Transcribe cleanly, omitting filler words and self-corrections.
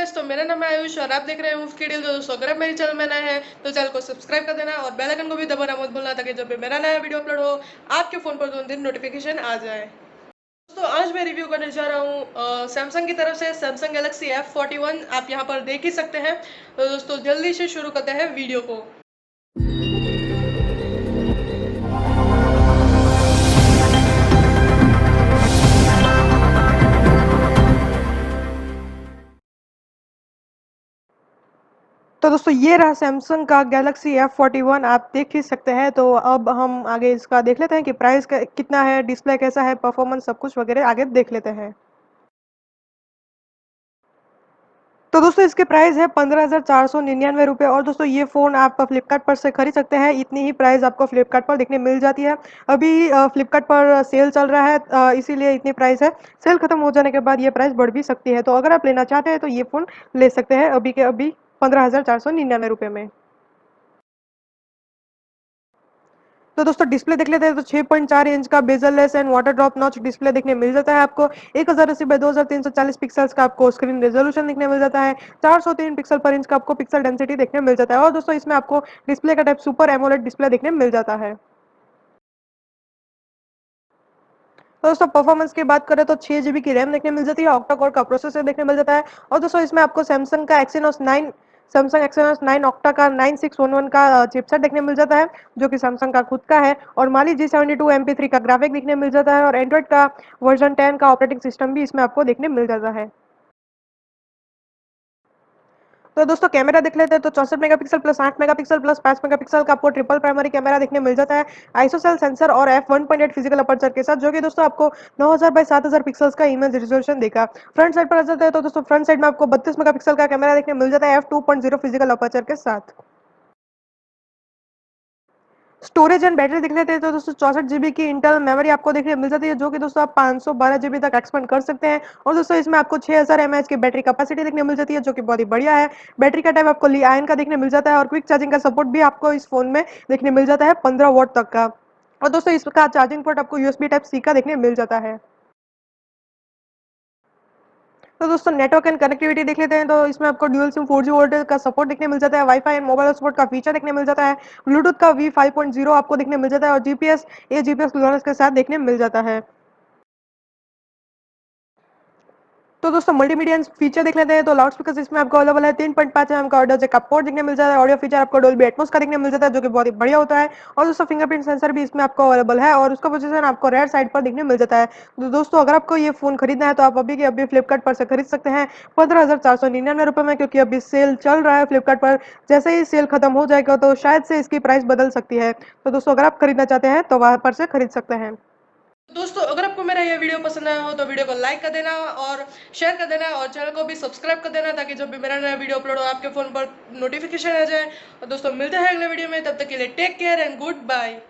Guys, तो मेरा नाम है आयुष और आप देख रहे हैं मुफ्त की डील। तो दोस्तों, अगर आप मेरे चैनल में नए हैं तो चैनल को सब्सक्राइब कर देना और बेल आइकन को भी दबाना मत भूलना, ताकि जब भी मेरा नया वीडियो अपलोड हो आपके फ़ोन पर तुरंत नोटिफिकेशन आ जाए। दोस्तों, आज मैं रिव्यू करने जा रहा हूँ सैमसंग की तरफ से सैमसंग गैलेक्सी F41। आप यहाँ पर देख ही सकते हैं। तो दोस्तों, जल्दी से शुरू करते हैं वीडियो को। तो दोस्तों, ये रहा सैमसंग का गैलेक्सी F41। आप देख ही सकते हैं। तो अब हम आगे इसका देख लेते हैं कि प्राइस कितना है, डिस्प्ले कैसा है, परफॉर्मेंस सब कुछ वगैरह आगे देख लेते हैं। तो दोस्तों, इसके प्राइस है 15,499 रुपये। और दोस्तों, ये फ़ोन आप फ्लिपकार्ट पर से खरीद सकते हैं। इतनी ही प्राइस आपको फ्लिपकार्ट पर देखने मिल जाती है। अभी फ्लिपकार्ट पर सेल चल रहा है, इसीलिए इतनी प्राइस है। सेल खत्म हो जाने के बाद ये प्राइस बढ़ भी सकती है। तो अगर आप लेना चाहते हैं तो ये फ़ोन ले सकते हैं अभी के अभी 15,499 रुपये में। तो दोस्तों, डिस्प्ले देख लेते हैं। तो 6.4 इंच का bezel-less and water drop notch display देखने मिल जाता है आपको। 1080 बाय 2340 पिक्सेल्स का आपको स्क्रीन रेजोल्यूशन देखने मिल जाता है। 403 पिक्सल पर इंच का आपको पिक्सल डेंसिटी देखने मिल जाता है। और दोस्तों, इसमें आपको डिस्प्ले का टाइप सुपर एमोलेड डिस्प्ले देखने मिल जाता है। तो दोस्तों, परफॉर्मेंस की बात करें तो 6 GB की रैम देखने मिल जाती है। ऑक्टा कोर का प्रोसेसर देखने मिल जाता है। और दोस्तों, इसमें आपको सैमसंग एक्सिनोस 9 ऑक्टा का 9611 का चिपसेट देखने मिल जाता है, जो कि सैमसंग का खुद का है। और माली G72 MP3 का ग्राफिक देखने मिल जाता है। और एंड्रॉइड का वर्जन 10 का ऑपरेटिंग सिस्टम भी इसमें आपको देखने मिल जाता है। तो दोस्तों, कैमरा देख लेते हैं। तो 64 megapixel plus 8 megapixel plus 5 megapixel का आपको ट्रिपल प्राइमरी कैमरा देखने मिल जाता है। आइसोसेल सेंसर और f1.8 फिजिकल अपर्चर के साथ, जो कि दोस्तों आपको 9000 बाय 7000 पिक्सल्स का इमेज रिजोल्यूशन देगा। फ्रंट साइड पर आ जाते हैं। तो दोस्तों, फ्रंट साइड में आपको 32 मेगापिक्सल का कैमरा देखने मिल जाता है f2.0 फिजिकल अपर्चर के साथ। स्टोरेज एंड बैटरी देख लेते हैं। तो दोस्तों, 64 GB की इंटरनल मेमोरी आपको देखने मिल जाती है, जो कि दोस्तों आप 512 GB तक एक्सपेंड कर सकते हैं। और दोस्तों, इसमें आपको 6000 mAh की बैटरी कैपेसिटी देखने मिल जाती है, जो कि बहुत ही बढ़िया है। बैटरी का टाइप आपको ली आयन का देखने मिल जाता है। और क्विक चार्जिंग का सपोर्ट भी आपको इस फोन में देखने मिल जाता है 15 वॉट तक का। और दोस्तों, इसका चार्जिंग पोर्ट आपको USB टाइप C का देखने मिल जाता है। तो दोस्तों, नेटवर्क एंड कनेक्टिविटी देख लेते हैं। तो इसमें आपको ड्यूल सिम 4G वोल्टेज का सपोर्ट देखने मिल जाता है। वाईफाई एंड मोबाइल सपोर्ट का फीचर देखने मिल जाता है। ब्लूटूथ का V5.0 आपको देखने मिल जाता है। और GPS के साथ देखने मिल जाता है। तो दोस्तों, मल्टीमीडिया फीचर देख लेते हैं। तो लाउड स्पीकर इसमें आपको अवेलेबल है। 3.5 mm का ऑडियो जैक का पोर्ट देखने मिल जाता है। ऑडियो फीचर आपको डोल्बी एटमॉस का देखने मिल जाता है, जो कि बहुत ही बढ़िया होता है। और दोस्तों, फिंगरप्रिंट सेंसर भी इसमें आपको अवेलेबल है। और उसका पोजीशन आपको रेयर साइड पर देखने मिल जाता है। तो दोस्तों, अगर आपको ये फोन खरीदना है तो आप अभी के अभी फ्लिपकार्ट पर से खरीद सकते हैं 15,499 रुपये में, क्योंकि अभी सेल चल रहा है फ्लिपकार्ट पर। जैसे ही सेल खत्म हो जाएगा तो शायद से इसकी प्राइस बदल सकती है। तो दोस्तों, अगर आप खरीदना चाहते हैं तो वहां पर से खरीद सकते हैं। दोस्तों, अगर आपको मेरा ये वीडियो पसंद आया हो तो वीडियो को लाइक कर देना और शेयर कर देना, और चैनल को भी सब्सक्राइब कर देना, ताकि जब भी मेरा नया वीडियो अपलोड हो आपके फ़ोन पर नोटिफिकेशन आ जाए। और दोस्तों, मिलते हैं अगले वीडियो में। तब तक के लिए take care and good bye.